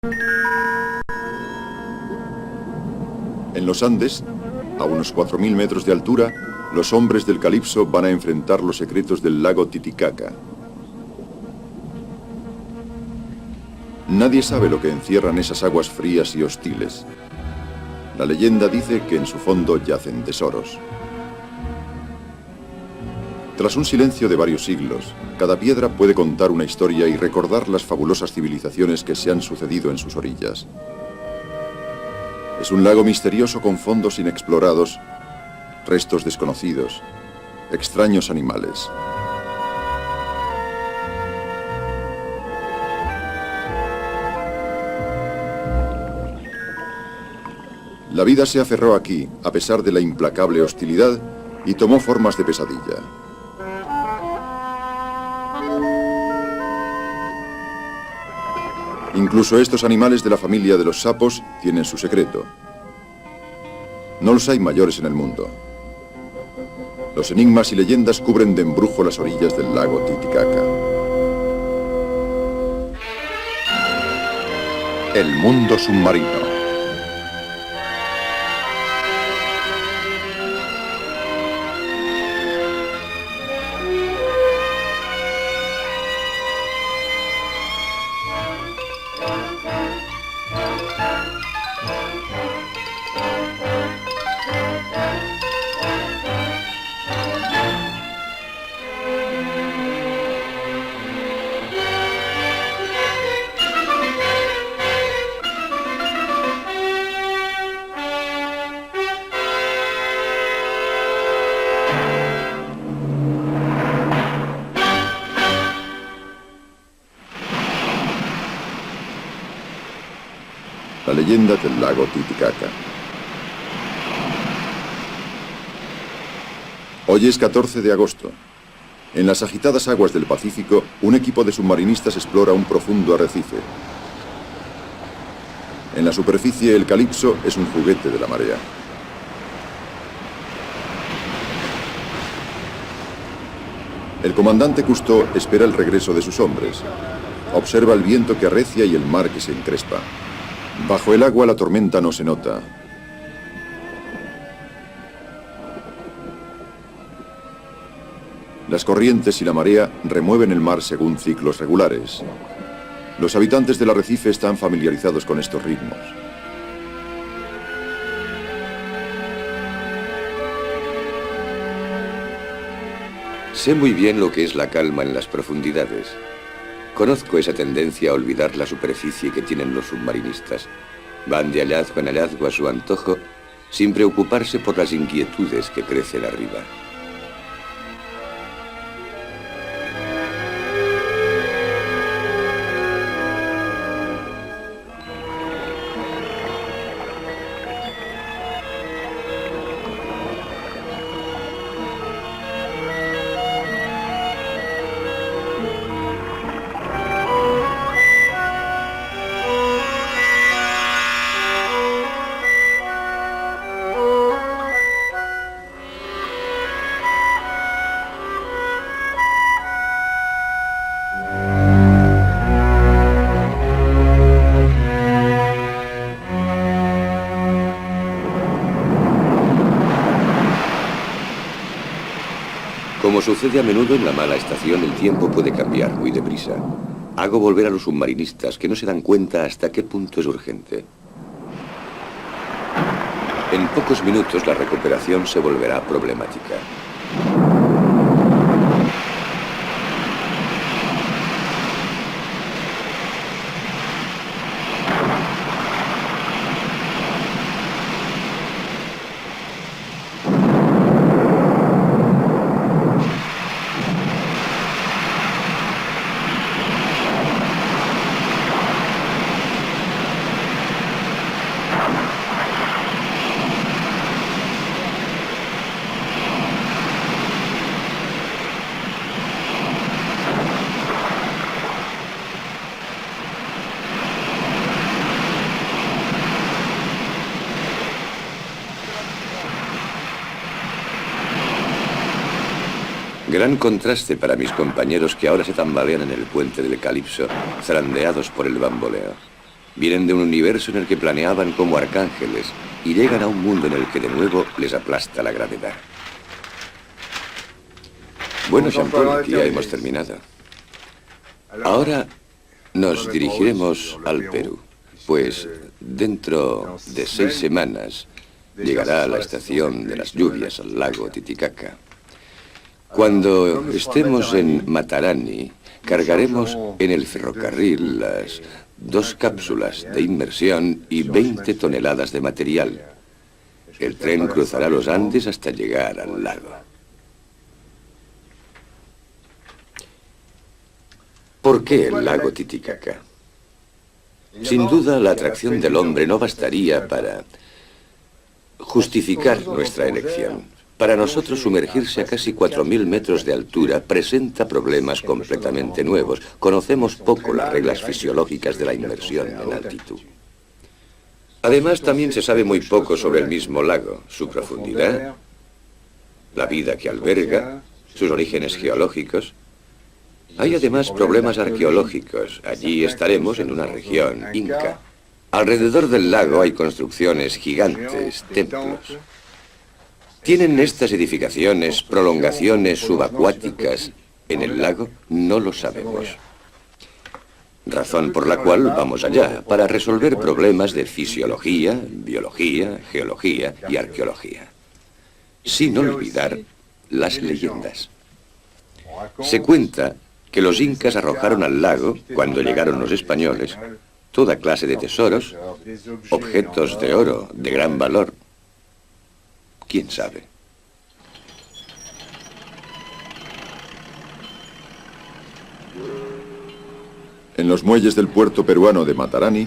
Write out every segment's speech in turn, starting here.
En los Andes, a unos 4.000 metros de altura, los hombres del Calipso van a enfrentar los secretos del lago Titicaca. Nadie sabe lo que encierran esas aguas frías y hostiles. La leyenda dice que en su fondo yacen tesoros. Tras un silencio de varios siglos, cada piedra puede contar una historia y recordar las fabulosas civilizaciones que se han sucedido en sus orillas. Es un lago misterioso con fondos inexplorados, restos desconocidos, extraños animales. La vida se aferró aquí, a pesar de la implacable hostilidad, y tomó formas de pesadilla. Incluso estos animales de la familia de los sapos tienen su secreto. No los hay mayores en el mundo. Los enigmas y leyendas cubren de embrujo las orillas del lago Titicaca. El mundo submarino. La leyenda del lago Titicaca. Hoy es 14 de agosto. En las agitadas aguas del Pacífico, un equipo de submarinistas explora un profundo arrecife. En la superficie, el Calipso es un juguete de la marea. El comandante Cousteau espera el regreso de sus hombres. Observa el viento que arrecia y el mar que se encrespa. Bajo el agua la tormenta no se nota. Las corrientes y la marea remueven el mar según ciclos regulares. Los habitantes del arrecife están familiarizados con estos ritmos. Sé muy bien lo que es la calma en las profundidades. Conozco esa tendencia a olvidar la superficie que tienen los submarinistas. Van de hallazgo en hallazgo a su antojo, sin preocuparse por las inquietudes que crecen arriba. Como sucede a menudo en la mala estación, el tiempo puede cambiar muy deprisa. Hago volver a los submarinistas que no se dan cuenta hasta qué punto es urgente. En pocos minutos la recuperación se volverá problemática. Gran contraste para mis compañeros que ahora se tambalean en el puente del Calipso, zarandeados por el bamboleo. Vienen de un universo en el que planeaban como arcángeles y llegan a un mundo en el que de nuevo les aplasta la gravedad. Bueno, Jean-Paul, aquí ya hemos terminado. Ahora nos dirigiremos al Perú, pues dentro de 6 semanas llegará a la estación de las lluvias al lago Titicaca. Cuando estemos en Matarani, cargaremos en el ferrocarril las 2 cápsulas de inmersión y 20 toneladas de material. El tren cruzará los Andes hasta llegar al lago. ¿Por qué el lago Titicaca? Sin duda, la atracción del hombre no bastaría para justificar nuestra elección. Para nosotros, sumergirse a casi 4.000 metros de altura presenta problemas completamente nuevos. Conocemos poco las reglas fisiológicas de la inmersión en altitud. Además, también se sabe muy poco sobre el mismo lago, su profundidad, la vida que alberga, sus orígenes geológicos. Hay además problemas arqueológicos. Allí estaremos en una región inca. Alrededor del lago hay construcciones gigantes, templos. ¿Tienen estas edificaciones prolongaciones subacuáticas en el lago? No lo sabemos. Razón por la cual vamos allá, para resolver problemas de fisiología, biología, geología y arqueología. Sin olvidar las leyendas. Se cuenta que los incas arrojaron al lago, cuando llegaron los españoles, toda clase de tesoros, objetos de oro de gran valor. ¿Quién sabe? En los muelles del puerto peruano de Matarani,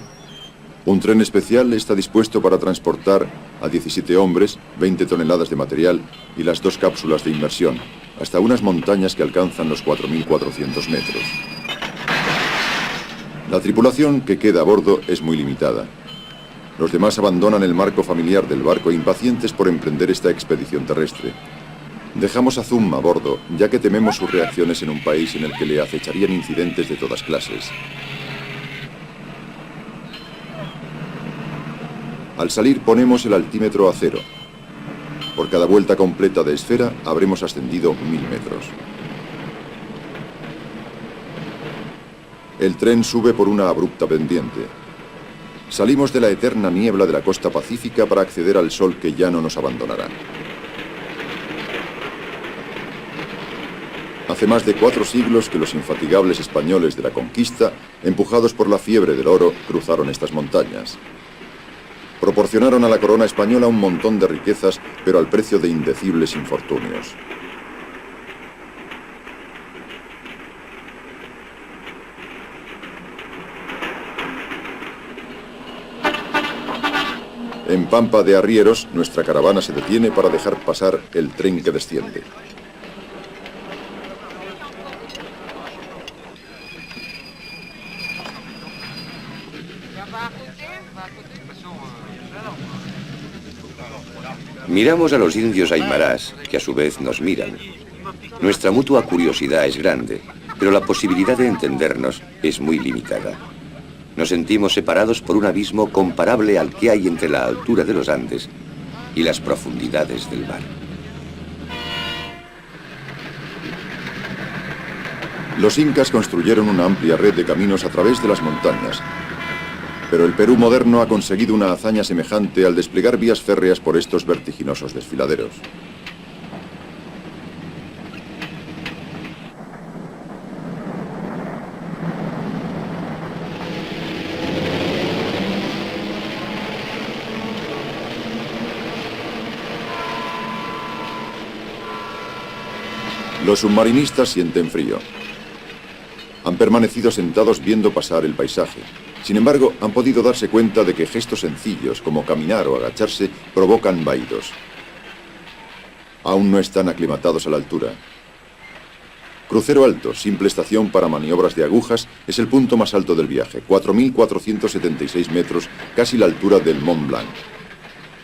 un tren especial está dispuesto para transportar a 17 hombres, 20 toneladas de material y las 2 cápsulas de inmersión, hasta unas montañas que alcanzan los 4.400 metros. La tripulación que queda a bordo es muy limitada. Los demás abandonan el marco familiar del barco impacientes por emprender esta expedición terrestre. Dejamos a Zum a bordo, ya que tememos sus reacciones en un país en el que le acecharían incidentes de todas clases. Al salir ponemos el altímetro a 0. Por cada vuelta completa de esfera habremos ascendido 1000 metros. El tren sube por una abrupta pendiente. Salimos de la eterna niebla de la costa pacífica para acceder al sol que ya no nos abandonará. Hace más de 4 siglos que los infatigables españoles de la conquista, empujados por la fiebre del oro, cruzaron estas montañas. Proporcionaron a la corona española un montón de riquezas, pero al precio de indecibles infortunios. En Pampa de Arrieros, nuestra caravana se detiene para dejar pasar el tren que desciende. Miramos a los indios aymarás, que a su vez nos miran. Nuestra mutua curiosidad es grande, pero la posibilidad de entendernos es muy limitada. Nos sentimos separados por un abismo comparable al que hay entre la altura de los Andes y las profundidades del mar. Los incas construyeron una amplia red de caminos a través de las montañas, pero el Perú moderno ha conseguido una hazaña semejante al desplegar vías férreas por estos vertiginosos desfiladeros. Los submarinistas sienten frío. Han permanecido sentados viendo pasar el paisaje. Sin embargo, han podido darse cuenta de que gestos sencillos, como caminar o agacharse, provocan vahidos. Aún no están aclimatados a la altura. Crucero Alto, simple estación para maniobras de agujas, es el punto más alto del viaje, 4.476 metros, casi la altura del Mont Blanc.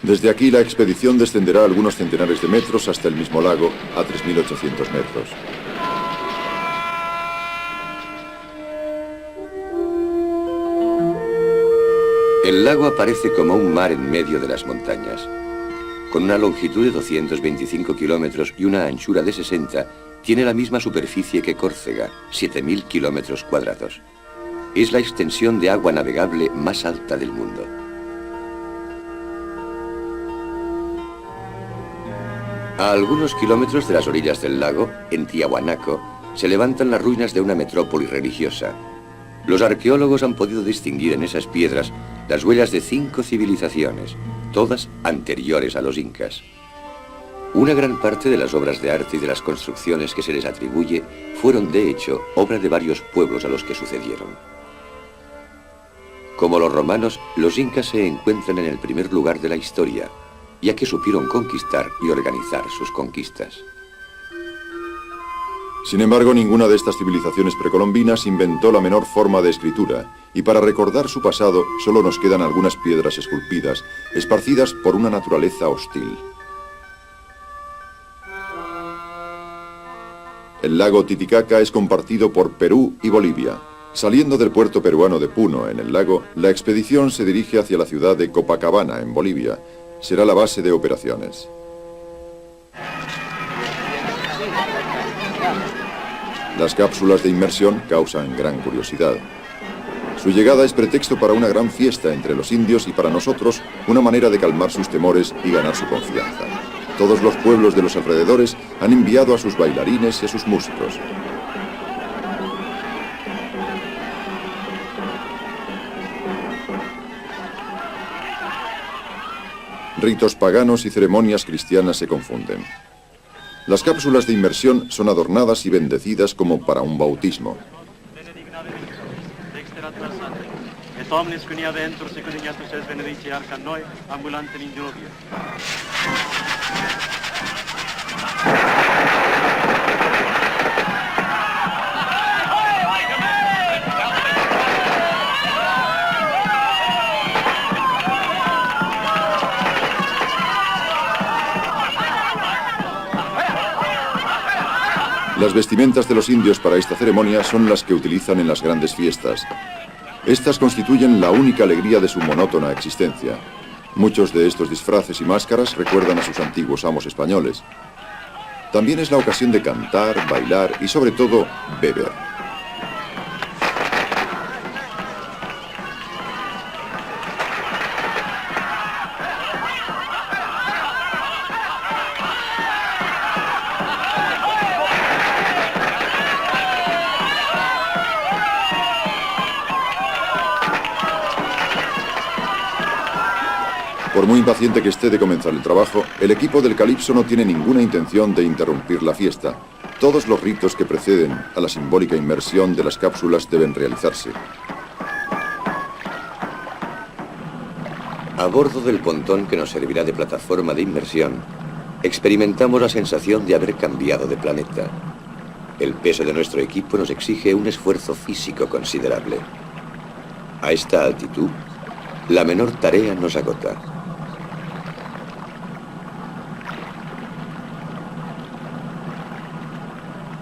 Desde aquí la expedición descenderá algunos centenares de metros hasta el mismo lago, a 3.800 metros. El lago aparece como un mar en medio de las montañas. Con una longitud de 225 kilómetros y una anchura de 60, tiene la misma superficie que Córcega, 7.000 kilómetros cuadrados. Es la extensión de agua navegable más alta del mundo. A algunos kilómetros de las orillas del lago, en Tiahuanaco, se levantan las ruinas de una metrópoli religiosa. Los arqueólogos han podido distinguir en esas piedras las huellas de 5 civilizaciones, todas anteriores a los incas. Una gran parte de las obras de arte y de las construcciones que se les atribuye fueron, de hecho, obra de varios pueblos a los que sucedieron. Como los romanos, los incas se encuentran en el primer lugar de la historia, ya que supieron conquistar y organizar sus conquistas. Sin embargo, ninguna de estas civilizaciones precolombinas inventó la menor forma de escritura, y para recordar su pasado solo nos quedan algunas piedras esculpidas, esparcidas por una naturaleza hostil. El lago Titicaca es compartido por Perú y Bolivia. Saliendo del puerto peruano de Puno, en el lago, la expedición se dirige hacia la ciudad de Copacabana, en Bolivia. Será la base de operaciones. Las cápsulas de inmersión causan gran curiosidad. Su llegada es pretexto para una gran fiesta entre los indios y para nosotros una manera de calmar sus temores y ganar su confianza. Todos los pueblos de los alrededores han enviado a sus bailarines y a sus músicos. Ritos paganos y ceremonias cristianas se confunden. Las cápsulas de inmersión son adornadas y bendecidas como para un bautismo. Las vestimentas de los indios para esta ceremonia son las que utilizan en las grandes fiestas. Estas constituyen la única alegría de su monótona existencia. Muchos de estos disfraces y máscaras recuerdan a sus antiguos amos españoles. También es la ocasión de cantar, bailar y sobre todo, beber. Por muy impaciente que esté de comenzar el trabajo, el equipo del Calipso no tiene ninguna intención de interrumpir la fiesta. Todos los ritos que preceden a la simbólica inmersión de las cápsulas deben realizarse. A bordo del pontón que nos servirá de plataforma de inmersión, experimentamos la sensación de haber cambiado de planeta. El peso de nuestro equipo nos exige un esfuerzo físico considerable. A esta altitud, la menor tarea nos agota.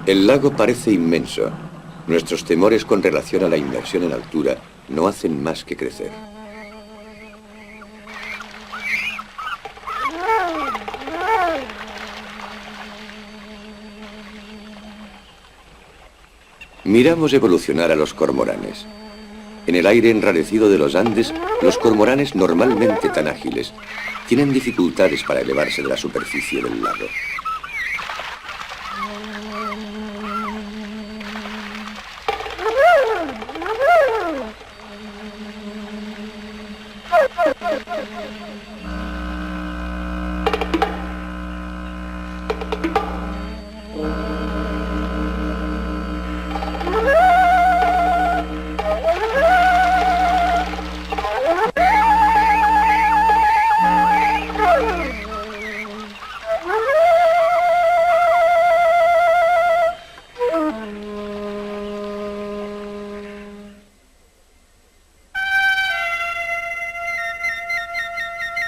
El lago parece inmenso. Nuestros temores con relación a la inmersión en altura no hacen más que crecer. Miramos evolucionar a los cormoranes. En el aire enrarecido de los Andes, los cormoranes normalmente tan ágiles tienen dificultades para elevarse de la superficie del lago.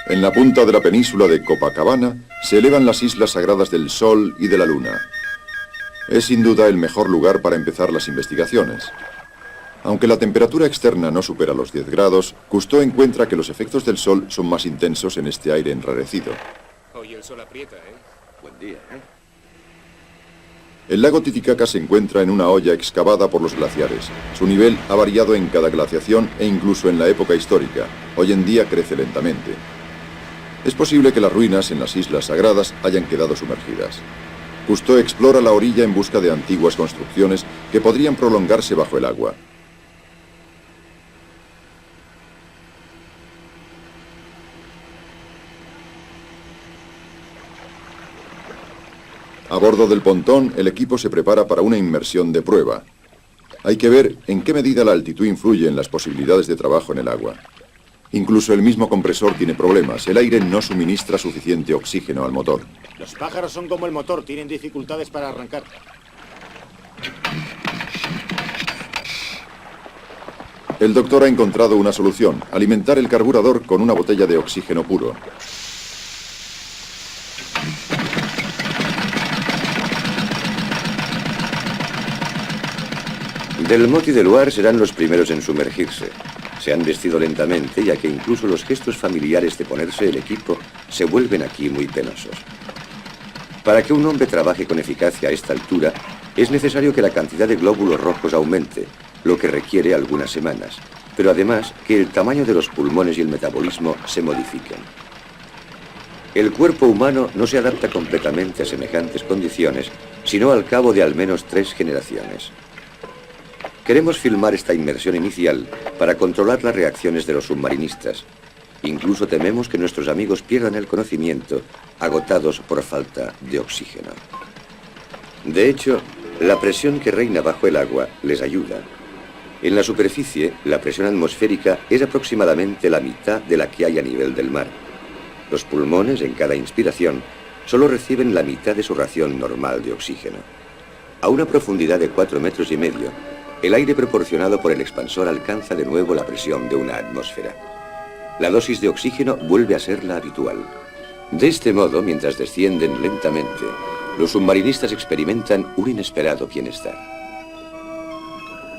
En la punta de la península de Copacabana se elevan las islas sagradas del Sol y de la Luna. Es sin duda el mejor lugar para empezar las investigaciones. Aunque la temperatura externa no supera los 10 grados, Cousteau encuentra que los efectos del sol son más intensos en este aire enrarecido. Hoy el sol aprieta, ¿eh? Buen día, ¿eh? El lago Titicaca se encuentra en una hoya excavada por los glaciares. Su nivel ha variado en cada glaciación e incluso en la época histórica. Hoy en día crece lentamente. Es posible que las ruinas en las islas sagradas hayan quedado sumergidas. Cousteau explora la orilla en busca de antiguas construcciones que podrían prolongarse bajo el agua. A bordo del pontón, el equipo se prepara para una inmersión de prueba. Hay que ver en qué medida la altitud influye en las posibilidades de trabajo en el agua. Incluso el mismo compresor tiene problemas. El aire no suministra suficiente oxígeno al motor. Los pájaros son como el motor, tienen dificultades para arrancar. El doctor ha encontrado una solución: alimentar el carburador con una botella de oxígeno puro. Delmotte y Deluar serán los primeros en sumergirse. Se han vestido lentamente, ya que incluso los gestos familiares de ponerse el equipo se vuelven aquí muy penosos. Para que un hombre trabaje con eficacia a esta altura, es necesario que la cantidad de glóbulos rojos aumente, lo que requiere algunas semanas, pero además que el tamaño de los pulmones y el metabolismo se modifiquen. El cuerpo humano no se adapta completamente a semejantes condiciones, sino al cabo de al menos 3 generaciones. Queremos filmar esta inmersión inicial para controlar las reacciones de los submarinistas. Incluso tememos que nuestros amigos pierdan el conocimiento, agotados por falta de oxígeno. De hecho, la presión que reina bajo el agua les ayuda. En la superficie, la presión atmosférica es aproximadamente la mitad de la que hay a nivel del mar. Los pulmones, en cada inspiración, solo reciben la mitad de su ración normal de oxígeno. A una profundidad de 4,5 metros, el aire proporcionado por el expansor alcanza de nuevo la presión de una atmósfera. La dosis de oxígeno vuelve a ser la habitual. De este modo, mientras descienden lentamente, los submarinistas experimentan un inesperado bienestar.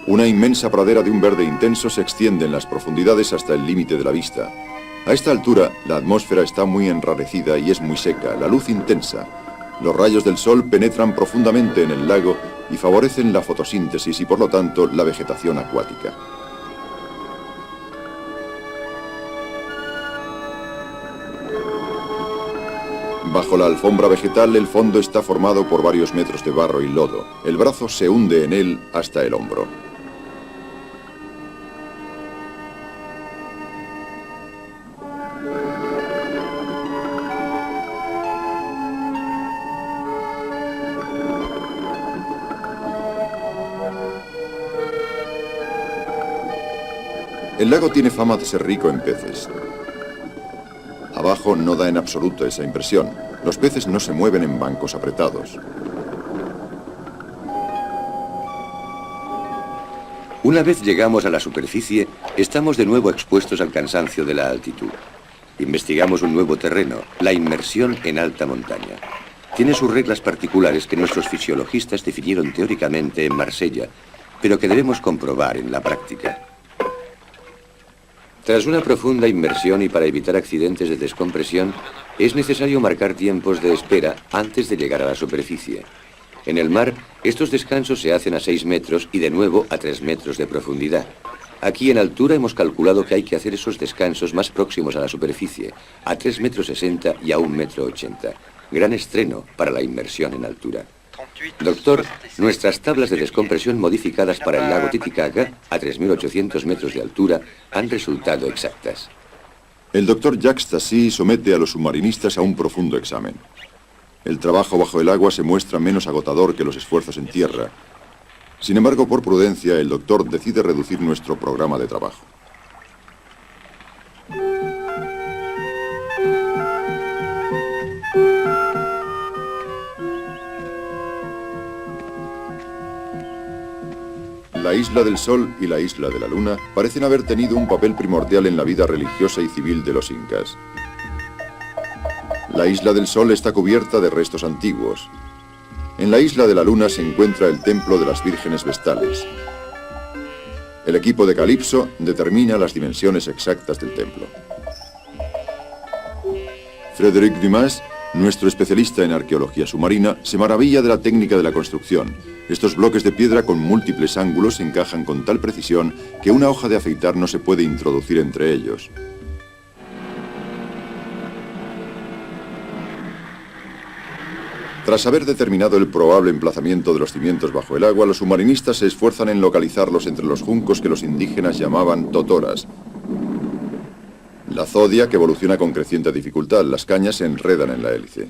Una inmensa pradera de un verde intenso se extiende en las profundidades hasta el límite de la vista. A esta altura, la atmósfera está muy enrarecida y es muy seca, la luz intensa. Los rayos del sol penetran profundamente en el lago y favorecen la fotosíntesis y, por lo tanto, la vegetación acuática. Bajo la alfombra vegetal, el fondo está formado por varios metros de barro y lodo. El brazo se hunde en él hasta el hombro. El lago tiene fama de ser rico en peces. Abajo no da en absoluto esa impresión. Los peces no se mueven en bancos apretados. Una vez llegamos a la superficie, estamos de nuevo expuestos al cansancio de la altitud. Investigamos un nuevo terreno, la inmersión en alta montaña. Tiene sus reglas particulares que nuestros fisiologistas definieron teóricamente en Marsella, pero que debemos comprobar en la práctica. Tras una profunda inmersión y para evitar accidentes de descompresión, es necesario marcar tiempos de espera antes de llegar a la superficie. En el mar, estos descansos se hacen a 6 metros y de nuevo a 3 metros de profundidad. Aquí en altura hemos calculado que hay que hacer esos descansos más próximos a la superficie, a 3,60 metros y a 1,80 metros. Gran estreno para la inmersión en altura. Doctor, nuestras tablas de descompresión modificadas para el lago Titicaca, a 3.800 metros de altura, han resultado exactas. El doctor Jacques Tassi somete a los submarinistas a un profundo examen. El trabajo bajo el agua se muestra menos agotador que los esfuerzos en tierra. Sin embargo, por prudencia, el doctor decide reducir nuestro programa de trabajo. La Isla del Sol y la Isla de la Luna parecen haber tenido un papel primordial en la vida religiosa y civil de los incas. La Isla del Sol está cubierta de restos antiguos. En la Isla de la Luna se encuentra el templo de las vírgenes vestales. El equipo de Calipso determina las dimensiones exactas del templo. Frédéric Dumas, nuestro especialista en arqueología submarina, se maravilla de la técnica de la construcción. Estos bloques de piedra con múltiples ángulos encajan con tal precisión que una hoja de afeitar no se puede introducir entre ellos. Tras haber determinado el probable emplazamiento de los cimientos bajo el agua, los submarinistas se esfuerzan en localizarlos entre los juncos que los indígenas llamaban totoras. La zodia, que evoluciona con creciente dificultad, las cañas se enredan en la hélice.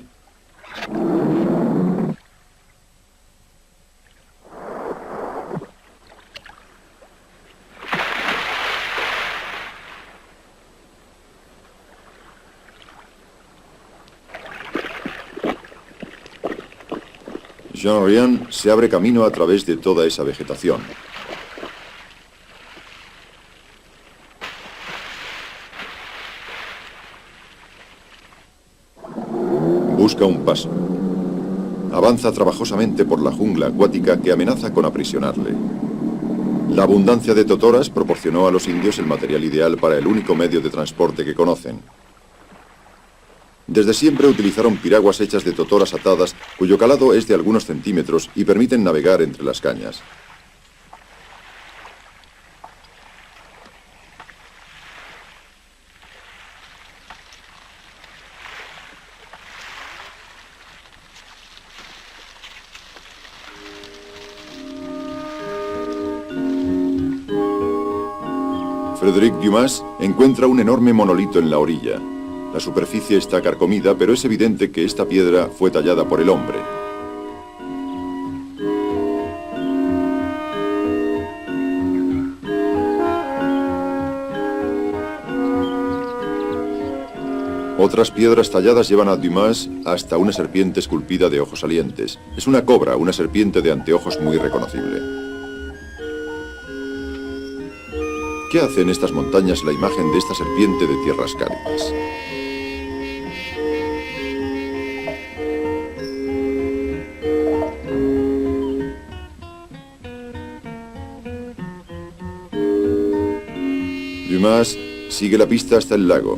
Jean Ryan se abre camino a través de toda esa vegetación. Busca un paso. Avanza trabajosamente por la jungla acuática que amenaza con aprisionarle. La abundancia de totoras proporcionó a los indios el material ideal para el único medio de transporte que conocen. Desde siempre utilizaron piraguas hechas de totoras atadas, cuyo calado es de algunos centímetros y permiten navegar entre las cañas. Frédéric Dumas encuentra un enorme monolito en la orilla. La superficie está carcomida, pero es evidente que esta piedra fue tallada por el hombre. Otras piedras talladas llevan a Dumas hasta una serpiente esculpida de ojos salientes. Es una cobra, una serpiente de anteojos muy reconocible. ¿Qué hace en estas montañas la imagen de esta serpiente de tierras cálidas? Dumas sigue la pista hasta el lago.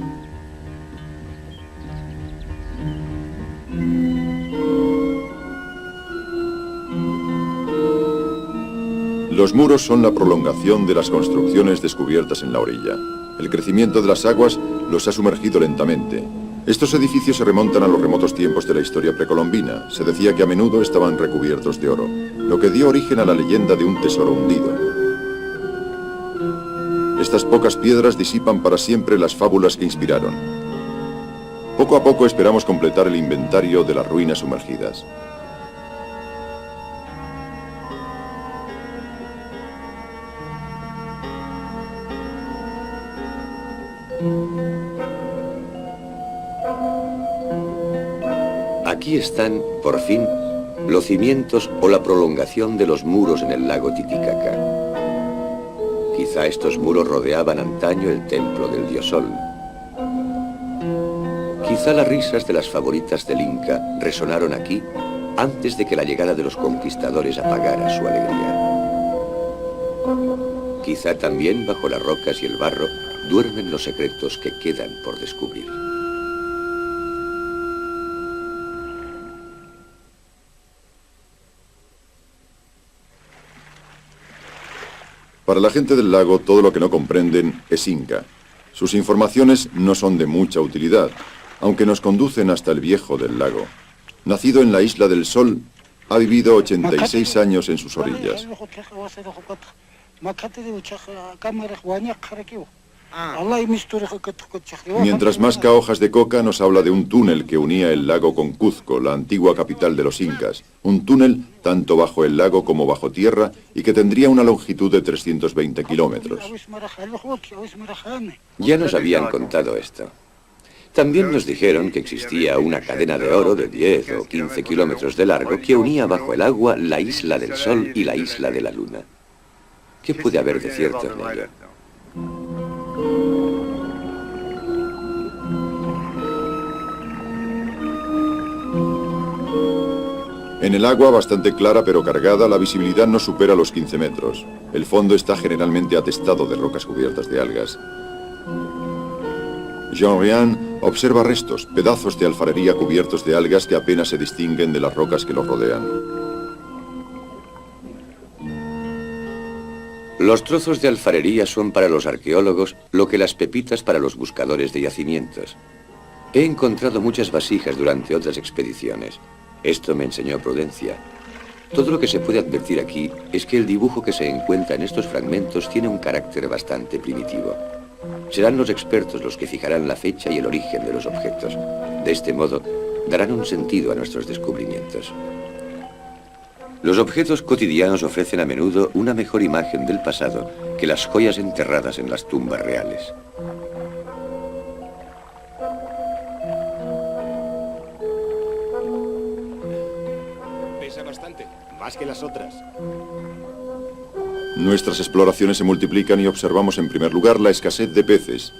Los muros son la prolongación de las construcciones descubiertas en la orilla. El crecimiento de las aguas los ha sumergido lentamente. Estos edificios se remontan a los remotos tiempos de la historia precolombina. Se decía que a menudo estaban recubiertos de oro, lo que dio origen a la leyenda de un tesoro hundido. Estas pocas piedras disipan para siempre las fábulas que inspiraron. Poco a poco esperamos completar el inventario de las ruinas sumergidas. Aquí están, por fin, los cimientos o la prolongación de los muros en el lago Titicaca. Quizá estos muros rodeaban antaño el templo del dios Sol. Quizá las risas de las favoritas del Inca resonaron aquí antes de que la llegada de los conquistadores apagara su alegría. Quizá también bajo las rocas y el barro duermen los secretos que quedan por descubrir. Para la gente del lago, todo lo que no comprenden es inca. Sus informaciones no son de mucha utilidad, aunque nos conducen hasta el viejo del lago. Nacido en la Isla del Sol, ha vivido 86 años en sus orillas. Mientras masca hojas de coca, nos habla de un túnel que unía el lago con Cuzco, la antigua capital de los incas. Un túnel tanto bajo el lago como bajo tierra y que tendría una longitud de 320 kilómetros. Ya nos habían contado esto. También nos dijeron que existía una cadena de oro de 10 o 15 kilómetros de largo que unía bajo el agua la Isla del Sol y la Isla de la Luna. ¿Qué puede haber de cierto en ello? En el agua, bastante clara pero cargada, la visibilidad no supera los 15 metros. El fondo está generalmente atestado de rocas cubiertas de algas. Jean-Rien observa restos, pedazos de alfarería cubiertos de algas que apenas se distinguen de las rocas que los rodean. Los trozos de alfarería son para los arqueólogos lo que las pepitas para los buscadores de yacimientos. He encontrado muchas vasijas durante otras expediciones. Esto me enseñó prudencia. Todo lo que se puede advertir aquí es que el dibujo que se encuentra en estos fragmentos tiene un carácter bastante primitivo. Serán los expertos los que fijarán la fecha y el origen de los objetos. De este modo, darán un sentido a nuestros descubrimientos. Los objetos cotidianos ofrecen a menudo una mejor imagen del pasado que las joyas enterradas en las tumbas reales. Pesa bastante. Más que las otras. Nuestras exploraciones se multiplican y observamos en primer lugar la escasez de peces.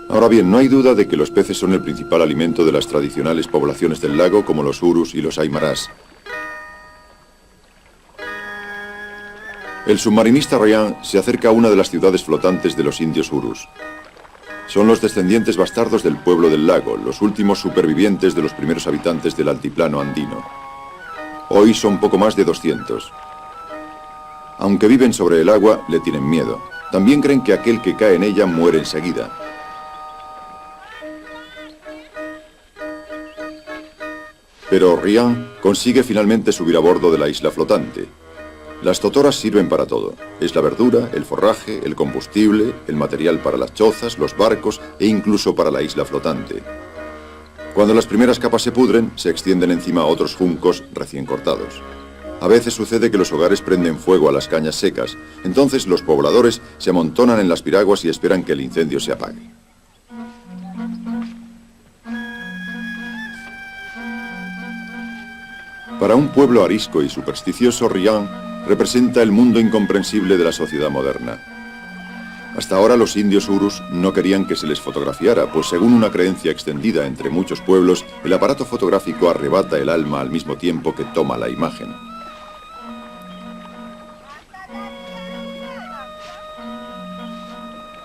Ahora bien, no hay duda de que los peces son el principal alimento de las tradicionales poblaciones del lago como los urus y los aymarás. El submarinista Rien se acerca a una de las ciudades flotantes de los indios urus. Son los descendientes bastardos del pueblo del lago, los últimos supervivientes de los primeros habitantes del altiplano andino. Hoy son poco más de 200. Aunque viven sobre el agua, le tienen miedo. También creen que aquel que cae en ella muere enseguida. Pero Rien consigue finalmente subir a bordo de la isla flotante. Las totoras sirven para todo. Es la verdura, el forraje, el combustible, el material para las chozas, los barcos e incluso para la isla flotante. Cuando las primeras capas se pudren, se extienden encima otros juncos recién cortados. A veces sucede que los hogares prenden fuego a las cañas secas. Entonces los pobladores se amontonan en las piraguas y esperan que el incendio se apague. Para un pueblo arisco y supersticioso, Rien representa el mundo incomprensible de la sociedad moderna. Hasta ahora los indios urus no querían que se les fotografiara, pues según una creencia extendida entre muchos pueblos, el aparato fotográfico arrebata el alma al mismo tiempo que toma la imagen.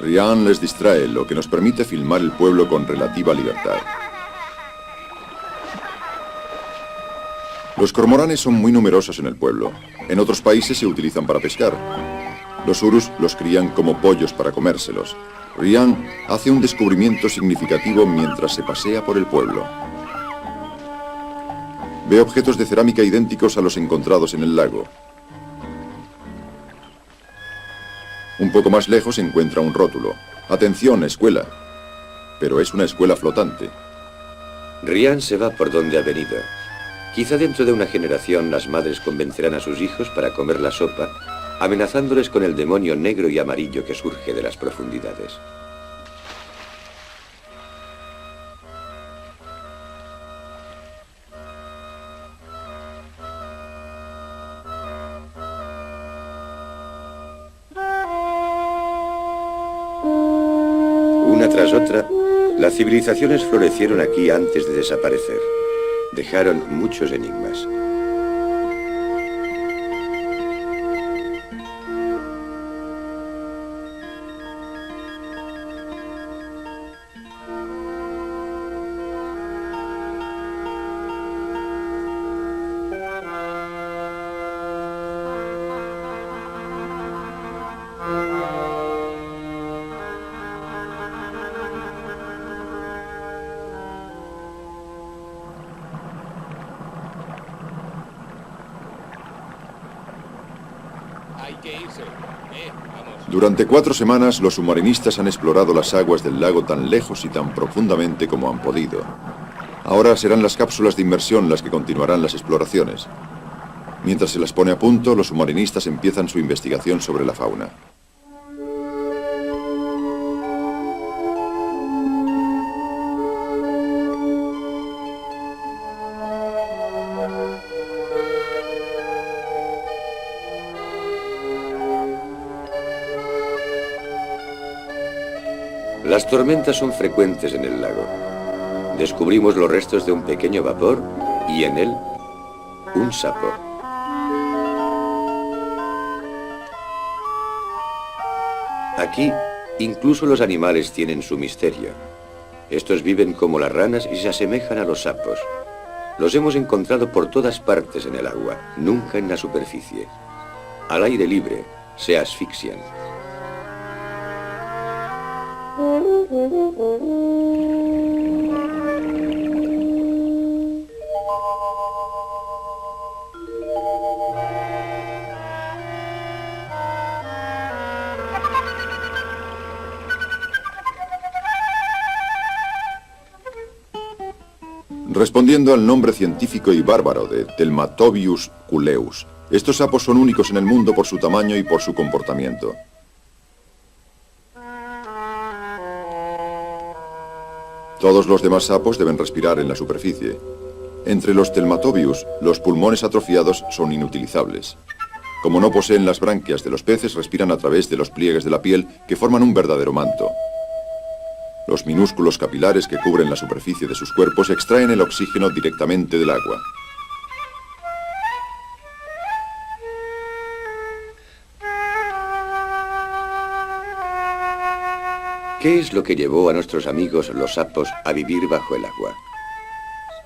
Rien les distrae, lo que nos permite filmar el pueblo con relativa libertad. Los cormoranes son muy numerosos en el pueblo. En otros países se utilizan para pescar. Los urus los crían como pollos para comérselos. Rien hace un descubrimiento significativo mientras se pasea por el pueblo. Ve objetos de cerámica idénticos a los encontrados en el lago. Un poco más lejos encuentra un rótulo. Atención, escuela. Pero es una escuela flotante. Rien se va por donde ha venido. Quizá dentro de una generación las madres convencerán a sus hijos para comer la sopa, amenazándoles con el demonio negro y amarillo que surge de las profundidades. Una tras otra, las civilizaciones florecieron aquí antes de desaparecer. Dejaron muchos enigmas. Hay que irse. Vamos. Durante 4 semanas, los submarinistas han explorado las aguas del lago tan lejos y tan profundamente como han podido. Ahora serán las cápsulas de inmersión las que continuarán las exploraciones. Mientras se las pone a punto, los submarinistas empiezan su investigación sobre la fauna. Las tormentas son frecuentes en el lago. Descubrimos los restos de un pequeño vapor y en él un sapo. Aquí, incluso los animales tienen su misterio. Estos viven como las ranas y se asemejan a los sapos. Los hemos encontrado por todas partes en el agua, nunca en la superficie. Al aire libre, se asfixian. Respondiendo al nombre científico y bárbaro de Telmatobius culeus, estos sapos son únicos en el mundo por su tamaño y por su comportamiento. Todos los demás sapos deben respirar en la superficie. Entre los Telmatobius, los pulmones atrofiados son inutilizables. Como no poseen las branquias de los peces, respiran a través de los pliegues de la piel que forman un verdadero manto. Los minúsculos capilares que cubren la superficie de sus cuerpos extraen el oxígeno directamente del agua. ¿Qué es lo que llevó a nuestros amigos los sapos a vivir bajo el agua?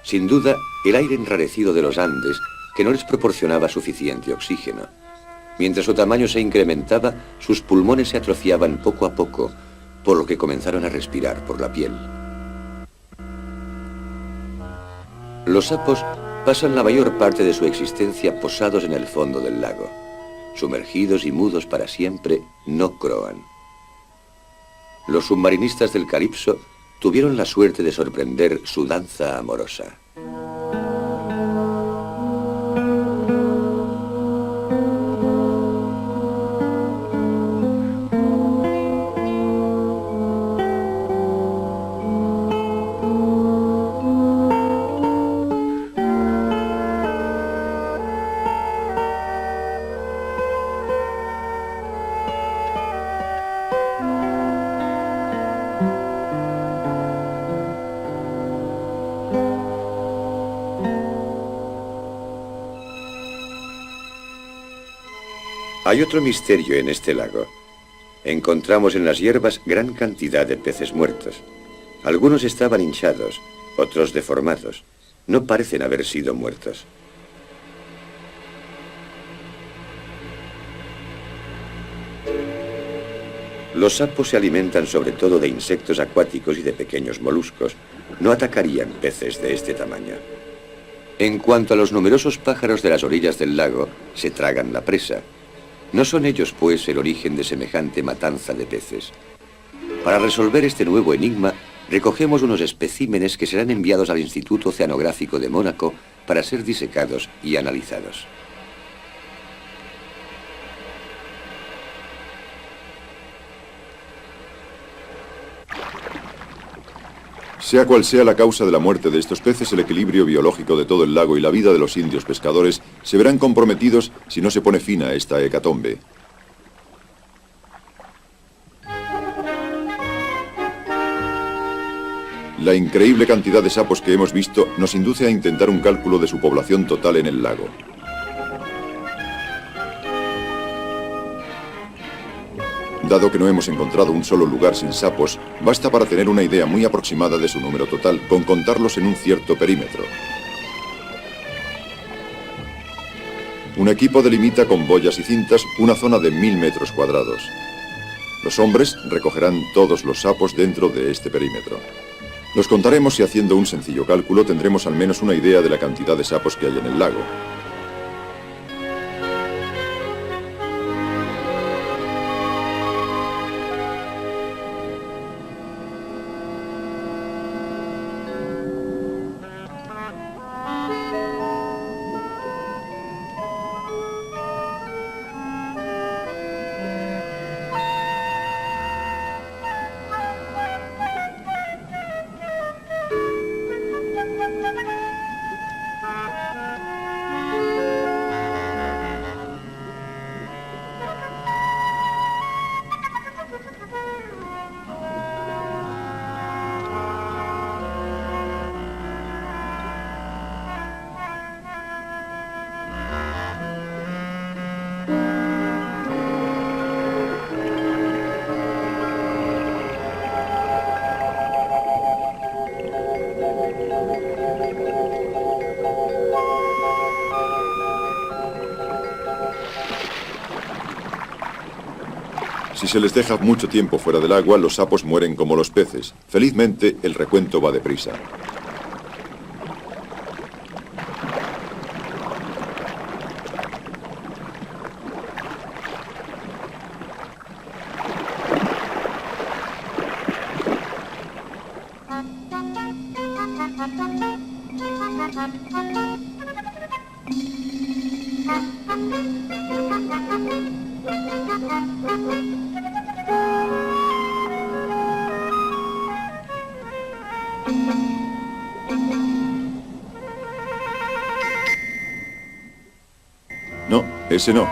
Sin duda, el aire enrarecido de los Andes, que no les proporcionaba suficiente oxígeno. Mientras su tamaño se incrementaba, sus pulmones se atrofiaban poco a poco, por lo que comenzaron a respirar por la piel. Los sapos pasan la mayor parte de su existencia posados en el fondo del lago. Sumergidos y mudos para siempre, no croan. Los submarinistas del Calipso tuvieron la suerte de sorprender su danza amorosa. Hay otro misterio en este lago. Encontramos en las hierbas gran cantidad de peces muertos. Algunos estaban hinchados, otros deformados. No parecen haber sido muertos. Los sapos se alimentan sobre todo de insectos acuáticos y de pequeños moluscos. No atacarían peces de este tamaño. En cuanto a los numerosos pájaros de las orillas del lago, se tragan la presa. No son ellos, pues, el origen de semejante matanza de peces. Para resolver este nuevo enigma, recogemos unos especímenes que serán enviados al Instituto Oceanográfico de Mónaco para ser disecados y analizados. Sea cual sea la causa de la muerte de estos peces, el equilibrio biológico de todo el lago y la vida de los indios pescadores se verán comprometidos si no se pone fin a esta hecatombe. La increíble cantidad de sapos que hemos visto nos induce a intentar un cálculo de su población total en el lago. Dado que no hemos encontrado un solo lugar sin sapos, basta para tener una idea muy aproximada de su número total con contarlos en un cierto perímetro. Un equipo delimita con boyas y cintas una zona de 1000 metros cuadrados. Los hombres recogerán todos los sapos dentro de este perímetro. Los contaremos y haciendo un sencillo cálculo tendremos al menos una idea de la cantidad de sapos que hay en el lago. Si se les deja mucho tiempo fuera del agua, los sapos mueren como los peces. Felizmente, el recuento va deprisa. No, ese no.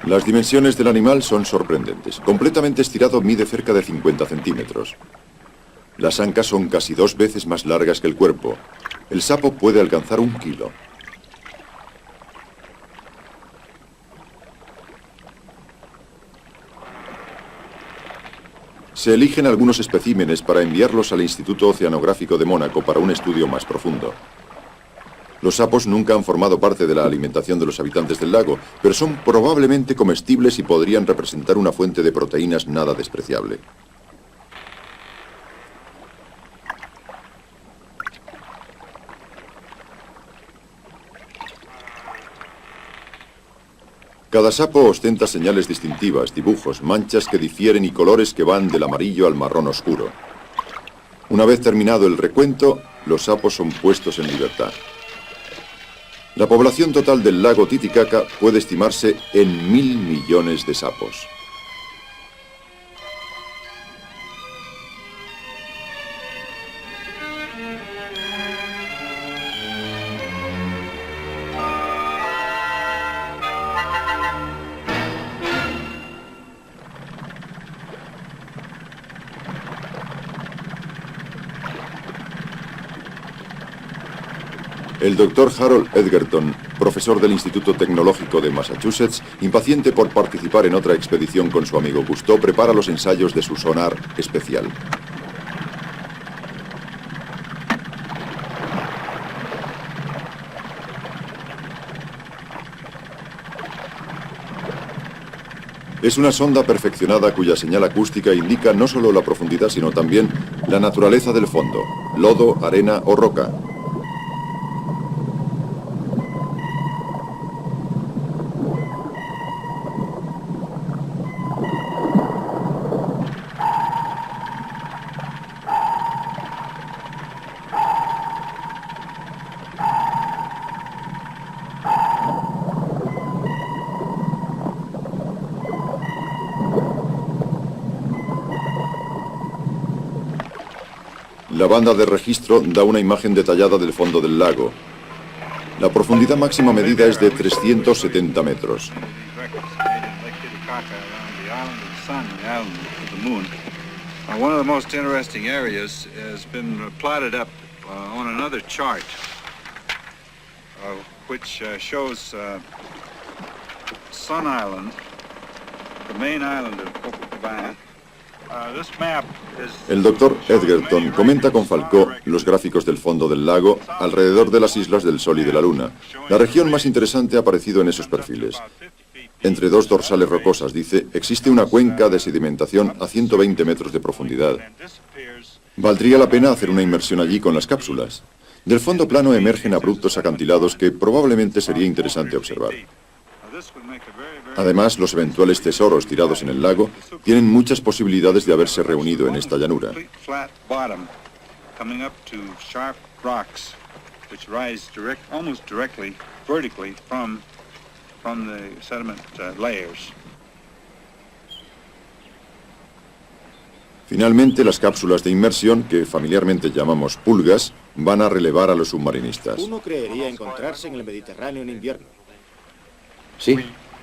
Las dimensiones del animal son sorprendentes. Completamente estirado mide cerca de 50 centímetros. Las ancas son casi 2 veces más largas que el cuerpo. El sapo puede alcanzar 1 kilo. Se eligen algunos especímenes para enviarlos al Instituto Oceanográfico de Mónaco para un estudio más profundo. Los sapos nunca han formado parte de la alimentación de los habitantes del lago, pero son probablemente comestibles y podrían representar una fuente de proteínas nada despreciable. Cada sapo ostenta señales distintivas, dibujos, manchas que difieren y colores que van del amarillo al marrón oscuro. Una vez terminado el recuento, los sapos son puestos en libertad. La población total del lago Titicaca puede estimarse en 1000 millones de sapos. El doctor Harold Edgerton, profesor del Instituto Tecnológico de Massachusetts, impaciente por participar en otra expedición con su amigo Cousteau, prepara los ensayos de su sonar especial. Es una sonda perfeccionada cuya señal acústica indica no solo la profundidad, sino también la naturaleza del fondo, lodo, arena o roca. La banda de registro da una imagen detallada del fondo del lago. La profundidad máxima medida es de 370 metros. One of the most interesting areas has been plotted up on another chart, which shows Sun Island, the main island of Copacabana. El doctor Edgerton comenta con Falcó los gráficos del fondo del lago alrededor de las islas del Sol y de la Luna. La región más interesante ha aparecido en esos perfiles. Entre 2 dorsales rocosas, dice, existe una cuenca de sedimentación a 120 metros de profundidad. Valdría la pena hacer una inmersión allí con las cápsulas. Del fondo plano emergen abruptos acantilados que probablemente sería interesante observar. Además, los eventuales tesoros tirados en el lago tienen muchas posibilidades de haberse reunido en esta llanura. Finalmente, las cápsulas de inmersión, que familiarmente llamamos pulgas, van a relevar a los submarinistas. Uno creería encontrarse en el Mediterráneo en invierno. Sí,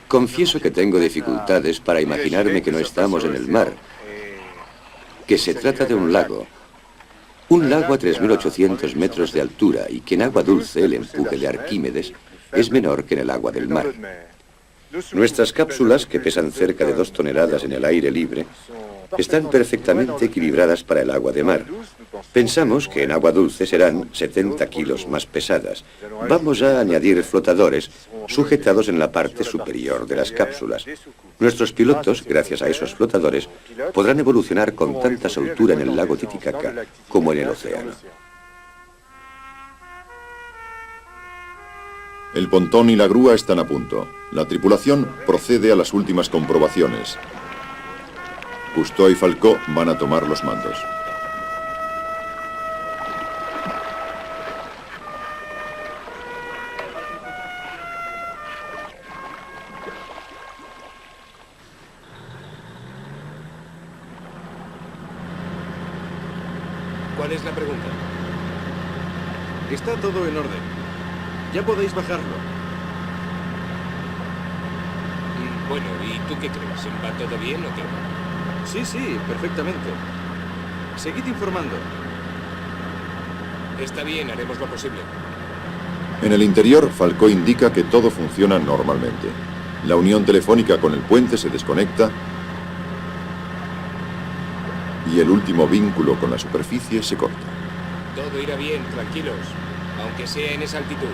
confieso que tengo dificultades para imaginarme que no estamos en el mar, que se trata de un lago a 3.800 metros de altura y que en agua dulce el empuje de Arquímedes es menor que en el agua del mar. Nuestras cápsulas, que pesan cerca de 2 toneladas en el aire libre, están perfectamente equilibradas para el agua de mar. Pensamos que en agua dulce serán 70 kilos más pesadas. Vamos a añadir flotadores sujetados en la parte superior de las cápsulas. Nuestros pilotos, gracias a esos flotadores, podrán evolucionar con tanta soltura en el lago Titicaca como en el océano. El pontón y la grúa están a punto. La tripulación procede a las últimas comprobaciones. Cousteau y Falcó van a tomar los mandos. ¿Cuál es la pregunta? Está todo en orden. Ya podéis bajarlo. Bueno, ¿y tú qué crees? ¿Va todo bien o qué? Sí, perfectamente. Seguid informando. Está bien, haremos lo posible. En el interior, Falcó indica que todo funciona normalmente. La unión telefónica con el puente se desconecta y el último vínculo con la superficie se corta. Todo irá bien, tranquilos, aunque sea en esa altitud.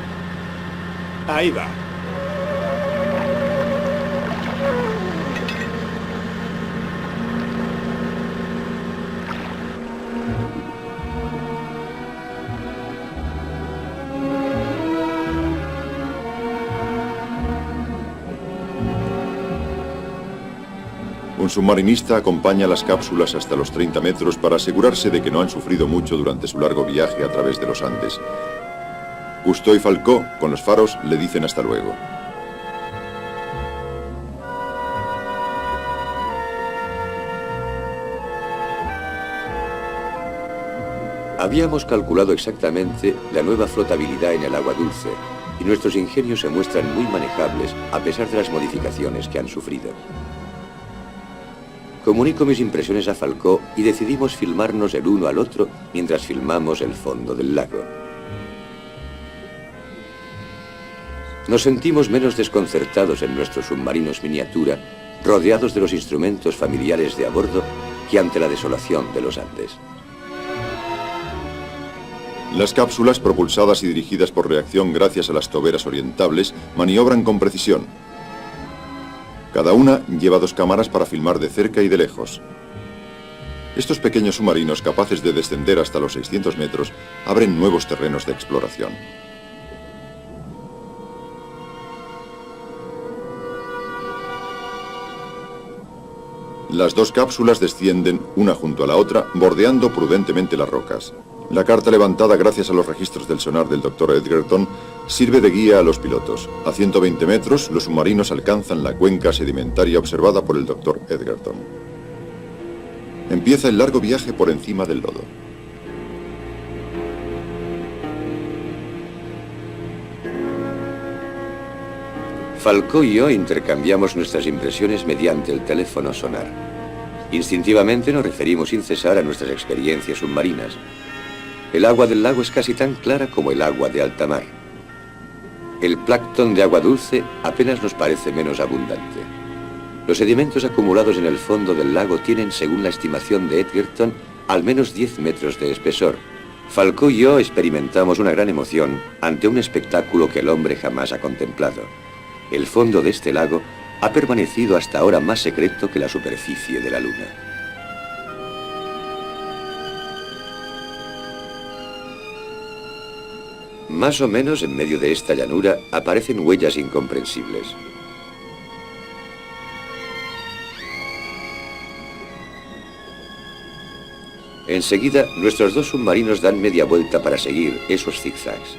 Ahí va. Un submarinista acompaña las cápsulas hasta los 30 metros para asegurarse de que no han sufrido mucho durante su largo viaje a través de los Andes. Cousteau y Falcó, con los faros, le dicen hasta luego. Habíamos calculado exactamente la nueva flotabilidad en el agua dulce y nuestros ingenios se muestran muy manejables a pesar de las modificaciones que han sufrido. Comunico mis impresiones a Falcó y decidimos filmarnos el uno al otro mientras filmamos el fondo del lago. Nos sentimos menos desconcertados en nuestros submarinos miniatura, rodeados de los instrumentos familiares de a bordo, que ante la desolación de los Andes. Las cápsulas, propulsadas y dirigidas por reacción gracias a las toberas orientables, maniobran con precisión. Cada una lleva 2 cámaras para filmar de cerca y de lejos. Estos pequeños submarinos, capaces de descender hasta los 600 metros, abren nuevos terrenos de exploración. Las 2 cápsulas descienden una junto a la otra, bordeando prudentemente las rocas. La carta levantada gracias a los registros del sonar del Dr. Edgerton sirve de guía a los pilotos. A 120 metros, los submarinos alcanzan la cuenca sedimentaria observada por el Dr. Edgerton. Empieza el largo viaje por encima del lodo. Falcó y yo intercambiamos nuestras impresiones mediante el teléfono sonar. Instintivamente nos referimos sin cesar a nuestras experiencias submarinas. El agua del lago es casi tan clara como el agua de alta mar. El plancton de agua dulce apenas nos parece menos abundante. Los sedimentos acumulados en el fondo del lago tienen, según la estimación de Edgerton, al menos 10 metros de espesor. Falcó y yo experimentamos una gran emoción ante un espectáculo que el hombre jamás ha contemplado. El fondo de este lago ha permanecido hasta ahora más secreto que la superficie de la luna. Más o menos en medio de esta llanura aparecen huellas incomprensibles. Enseguida, nuestros dos submarinos dan media vuelta para seguir esos zigzags.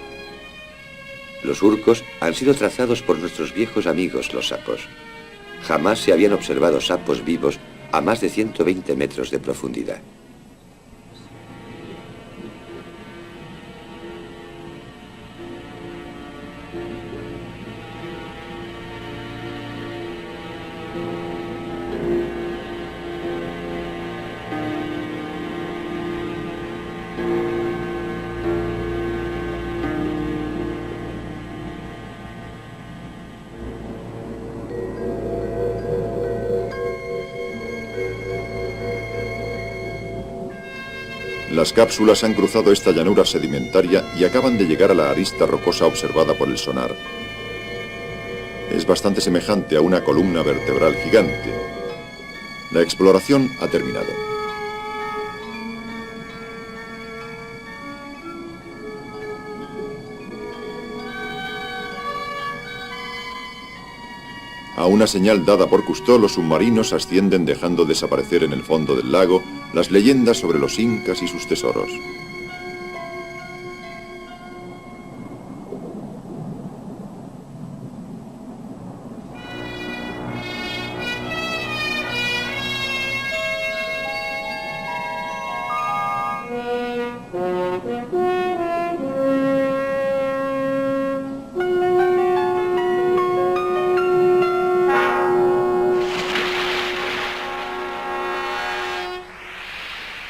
Los surcos han sido trazados por nuestros viejos amigos, los sapos. Jamás se habían observado sapos vivos a más de 120 metros de profundidad. Las cápsulas han cruzado esta llanura sedimentaria y acaban de llegar a la arista rocosa observada por el sonar. Es bastante semejante a una columna vertebral gigante. La exploración ha terminado. A una señal dada por Cousteau, los submarinos ascienden dejando desaparecer en el fondo del lago las leyendas sobre los incas y sus tesoros.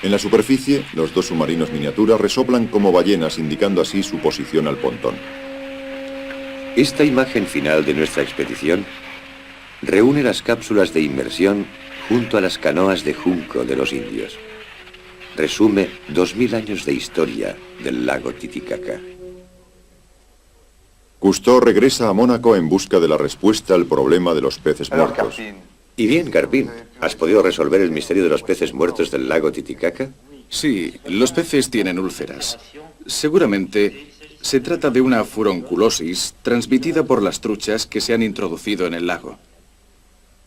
En la superficie, los dos submarinos miniatura resoplan como ballenas, indicando así su posición al pontón. Esta imagen final de nuestra expedición reúne las cápsulas de inmersión junto a las canoas de junco de los indios. Resume 2000 años de historia del lago Titicaca. Cousteau regresa a Mónaco en busca de la respuesta al problema de los peces muertos. Y bien, Carpín, ¿has podido resolver el misterio de los peces muertos del lago Titicaca? Sí, los peces tienen úlceras. Seguramente se trata de una furonculosis transmitida por las truchas que se han introducido en el lago.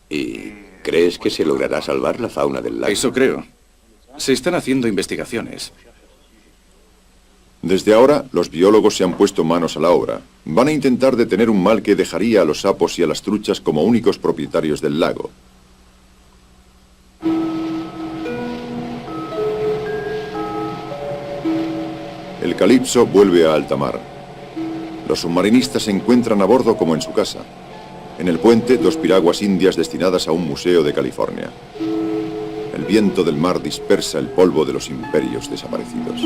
¿Y crees que se logrará salvar la fauna del lago? Eso creo. Se están haciendo investigaciones. Desde ahora, los biólogos se han puesto manos a la obra. Van a intentar detener un mal que dejaría a los sapos y a las truchas como únicos propietarios del lago. El Calypso vuelve a alta mar. Los submarinistas se encuentran a bordo como en su casa. En el puente, dos piraguas indias destinadas a un museo de California. El viento del mar dispersa el polvo de los imperios desaparecidos.